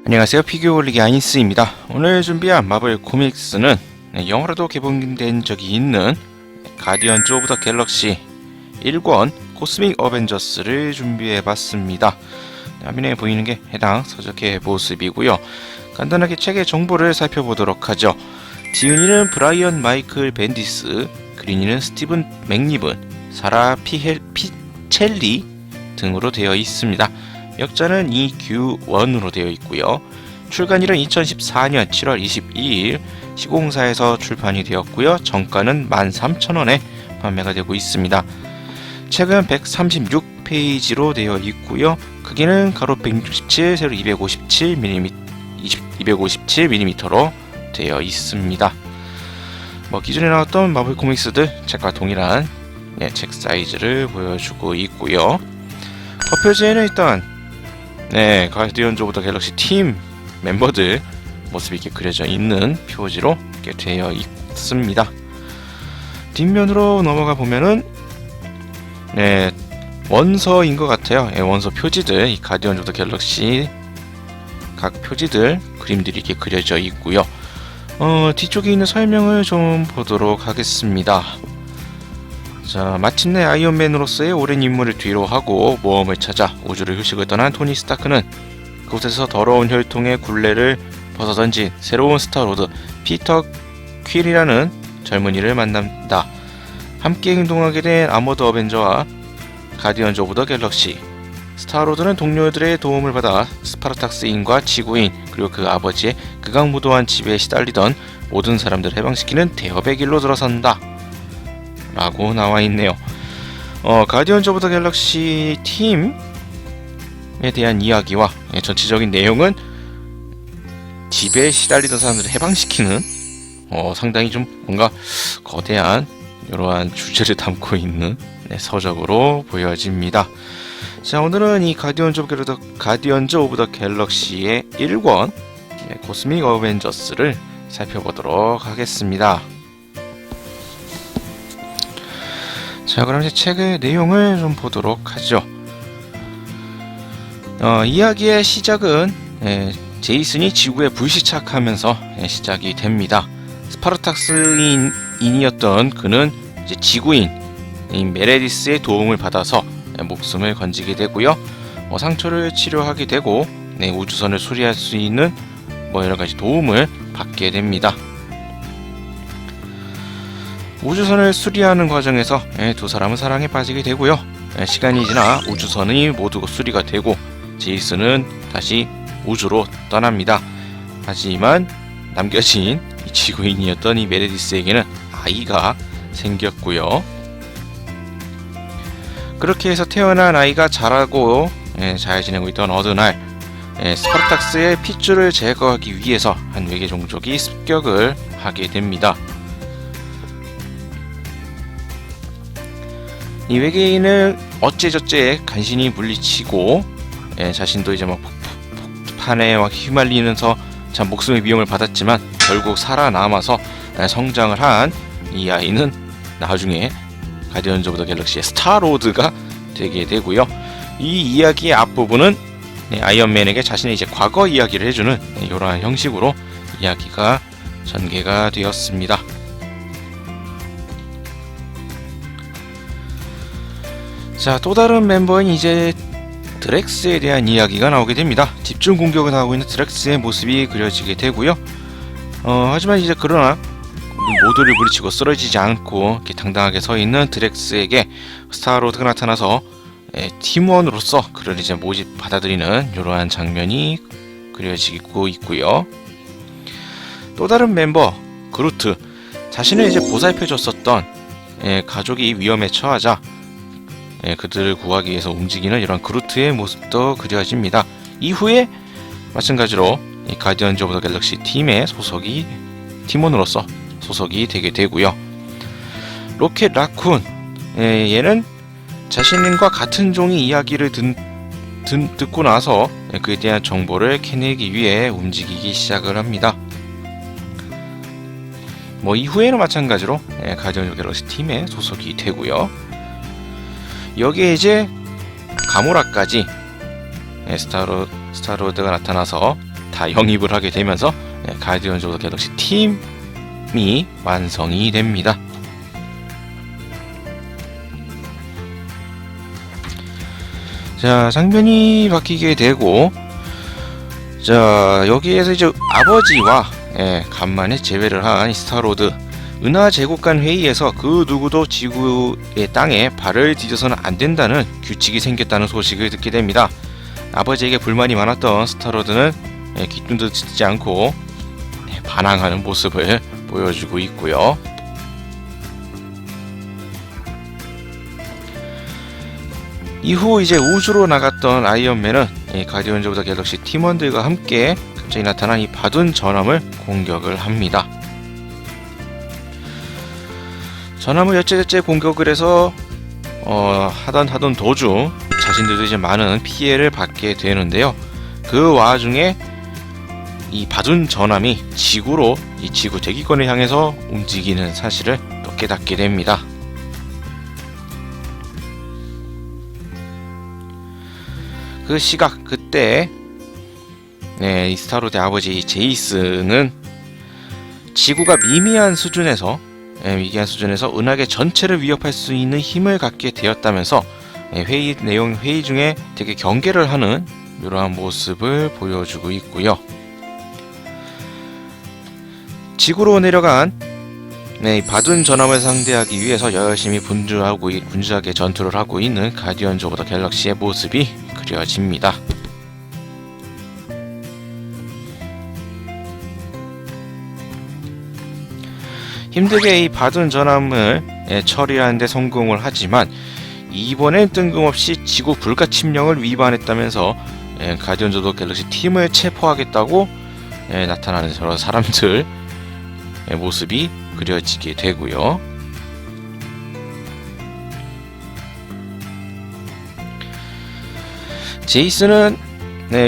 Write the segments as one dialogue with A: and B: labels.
A: 안녕하세요, 피규어 올리기 아인스입니다. 오늘 준비한 마블 코믹스는 영화로도 개봉된 적이 있는 가디언즈 오브 더 갤럭시 1권 코스믹 어벤져스를 준비해봤습니다. 화면에 보이는 게 해당 서적의 모습이고요. 간단하게 책의 정보를 살펴보도록 하죠. 지은이는 브라이언 마이클 벤디스, 그린이는 스티븐 맥니븐, 사라 피첼리 등으로 되어 있습니다. 역자는 이규원으로 되어 있고요. 출간일은 2014년 7월 22일 시공사에서 출판이 되었고요. 정가는 13,000원에 판매가 되고 있습니다. 책은 136페이지로 되어 있고요. 크기는 가로 167, 세로 257mm로 되어 있습니다. 기존에 나왔던 마블 코믹스들 책과 동일한 책 사이즈를 보여주고 있고요. 표지에는 일단 가디언즈 오브 더 갤럭시 팀 멤버들 모습이 이렇게 그려져 있는 표지로 이렇게 되어 있습니다. 뒷면으로 넘어가 보면은 원서인 것 같아요. 원서 표지들, 이 가디언즈 오브 더 갤럭시 각 표지들 그림들이 이렇게 그려져 있고요. 뒤쪽에 있는 설명을 좀 보도록 하겠습니다. 자, 마침내 아이언맨으로서의 오랜 임무를 뒤로하고 모험을 찾아 우주를 휴식을 떠난 토니 스타크는 그곳에서 더러운 혈통의 굴레를 벗어던진 새로운 스타로드 피터 퀼이라는 젊은이를 만난다. 함께 행동하게 된 아머드 어벤져와 가디언즈 오브 더 갤럭시. 스타로드는 동료들의 도움을 받아 스파르탁스인과 지구인 그리고 그 아버지의 극악무도한 지배에 시달리던 모든 사람들을 해방시키는 대업의 길로 들어선다 라고 나와있네요. 가디언즈 오브 더 갤럭시 팀에 대한 이야기와 전체적인 내용은 지배에 시달리던 사람들을 해방시키는 상당히 좀 뭔가 거대한 이러한 주제를 담고 있는 서적으로 보여집니다. 자, 오늘은 이 가디언즈 오브 더 갤럭시의 1권 코스믹 어벤져스를 살펴보도록 하겠습니다. 자, 그럼 이제 책의 내용을 좀 보도록 하죠. 이야기의 시작은 제이슨이 지구에 불시착하면서 시작이 됩니다. 스파르탁스인이었던 그는 이제 지구인 메레디스의 도움을 받아서 목숨을 건지게 되고요. 상처를 치료하게 되고 우주선을 수리할 수 있는 여러가지 도움을 받게 됩니다. 우주선을 수리하는 과정에서 두 사람은 사랑에 빠지게 되고요. 시간이 지나 우주선이 모두 수리가 되고 제이슨은 다시 우주로 떠납니다. 하지만 남겨진 이 지구인이었던 이 메레디스에게는 아이가 생겼고요. 그렇게 해서 태어난 아이가 자라고 잘 지내고 있던 어느 날 스파르탁스의 핏줄을 제거하기 위해서 한 외계 종족이 습격을 하게 됩니다. 이 외계인을 어째저째 간신히 물리치고 자신도 이제 폭탄에 휘말리면서 참 목숨의 위험을 받았지만 결국 살아남아서 성장을 한 이 아이는 나중에 가디언즈 오브 더 갤럭시의 스타로드가 되게 되고요. 이 이야기의 앞부분은 아이언맨에게 자신의 이제 과거 이야기를 해주는 이러한 형식으로 이야기가 전개가 되었습니다. 자, 또 다른 멤버인 이제 드렉스에 대한 이야기가 나오게 됩니다. 집중 공격을 하고 있는 드렉스의 모습이 그려지게 되고요. 하지만 이제 그러나 모두를 물리치고 쓰러지지 않고 이렇게 당당하게 서 있는 드렉스에게 스타로드가 나타나서 팀원으로서 그를 이제 받아들이는 이러한 장면이 그려지고 있고요. 또 다른 멤버 그루트, 자신을 이제 보살펴줬었던 가족이 위험에 처하자 그들을 구하기 위해서 움직이는 이런 그루트의 모습도 그려집니다. 이후에 마찬가지로 이 가디언즈 오브 더 갤럭시 팀의 팀원으로서 소속이 되게 되고요. 로켓 라쿤, 얘는 자신과 같은 종의 이야기를 듣고 나서 그에 대한 정보를 캐내기 위해 움직이기 시작을 합니다. 이후에는 마찬가지로 가디언즈 오브 더 갤럭시 팀에 소속이 되고요. 여기에 이제 가모라까지 스타로드가 나타나서 다 영입을 하게 되면서 가디언즈 오브 더 갤럭시 팀이 완성이 됩니다. 자, 장면이 바뀌게 되고, 자, 여기에서 이제 아버지와 간만에 재회를 한 스타로드, 은하 제국간 회의에서 그 누구도 지구의 땅에 발을 디뎌서는 안 된다는 규칙이 생겼다는 소식을 듣게 됩니다. 아버지에게 불만이 많았던 스타로드는 귀뚱도 듣지 않고 반항하는 모습을 보여주고 있고요. 이후 이제 우주로 나갔던 아이언맨은 가디언즈 오브 더 갤럭시 팀원들과 함께 갑자기 나타난 이 바둔 전함을 공격을 합니다. 전함을 여째저째 공격을 해서 하던 도중 자신들도 이제 많은 피해를 받게 되는데요. 그 와중에 이 바둔 전함이 지구로 이 지구 대기권을 향해서 움직이는 사실을 또 깨닫게 됩니다. 그 시각 그때 이 스타로드 아버지 제이슨은 지구가 미미한 수준에서 은하계 전체를 위협할 수 있는 힘을 갖게 되었다면서 회의 중에 되게 경계를 하는 이러한 모습을 보여주고 있고요. 지구로 내려간 바둔 전함을 상대하기 위해서 열심히 분주하게 전투를 하고 있는 가디언즈 오브 더 갤럭시의 모습이 그려집니다. 힘들게 이 바둔 전함을 처리하는 데 성공을 하지만 이번엔 뜬금없이 지구 불가침령을 위반했다면서 가디언즈 오브 더 갤럭시 팀을 체포하겠다고 나타나는 저런 사람들 모습이 그려지게 되고요. 제이슨은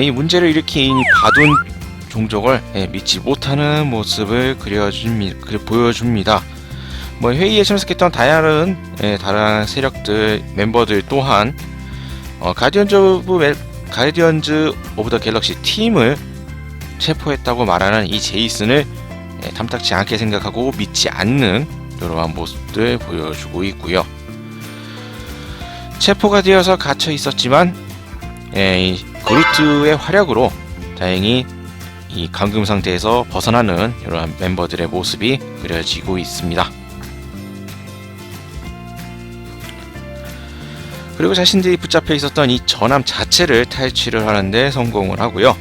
A: 이 문제를 일으킨 바둔 종족을 믿지 못하는 모습을 보여줍니다. 회의에 참석했던 다른 세력들 멤버들 또한 가디언즈 오브 더 갤럭시 팀을 체포했다고 말하는 이 제이슨을 탐탁지 않게 생각하고 믿지 않는 이러한 모습들 보여주고 있고요. 체포가 되어서 갇혀 있었지만 이 그루트의 활약으로 다행히 이 감금 상태에서 벗어나는 이러한 멤버들의 모습이 그려지고 있습니다. 그리고 자신들이 붙잡혀 있었던 이 전함 자체를 탈취를 하는데 성공을 하고요.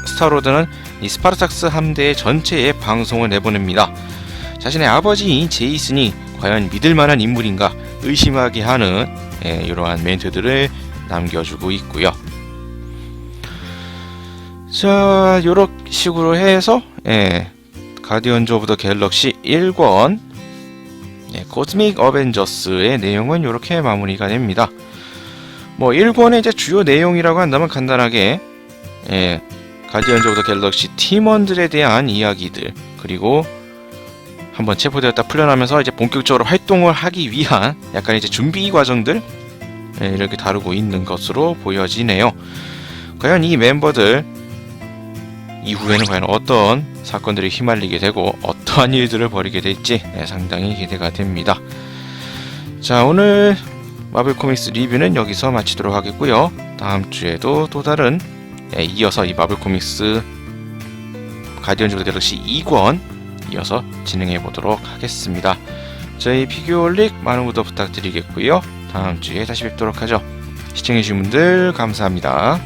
A: 스타로드는 이 스파르탁스 함대 전체에 방송을 내보냅니다. 자신의 아버지인 제이슨이 과연 믿을만한 인물인가 의심하게 하는 이러한 멘트들을 남겨주고 있고요. 자, 요런 식으로 해서 가디언즈 오브 더 갤럭시 1권 코스믹 어벤져스의 내용은 이렇게 마무리가 됩니다. 1권의 이제 주요 내용이라고 한다면 간단하게 가디언즈 오브 더 갤럭시 팀원들에 대한 이야기들, 그리고 한번 체포되었다 풀려나면서 이제 본격적으로 활동을 하기 위한 약간 이제 준비 과정들 이렇게 다루고 있는 것으로 보여지네요. 과연 이 멤버들 이후에는 과연 어떤 사건들이 휘말리게 되고 어떠한 일들을 벌이게 될지 상당히 기대가 됩니다. 자, 오늘 마블 코믹스 리뷰는 여기서 마치도록 하겠고요. 다음 주에도 또 다른 이어서 이 마블 코믹스 가디언즈 오브 더 갤럭시 2권 이어서 진행해 보도록 하겠습니다. 저희 피규어올릭 많은 구독 부탁드리겠고요. 다음 주에 다시 뵙도록 하죠. 시청해주신 분들 감사합니다.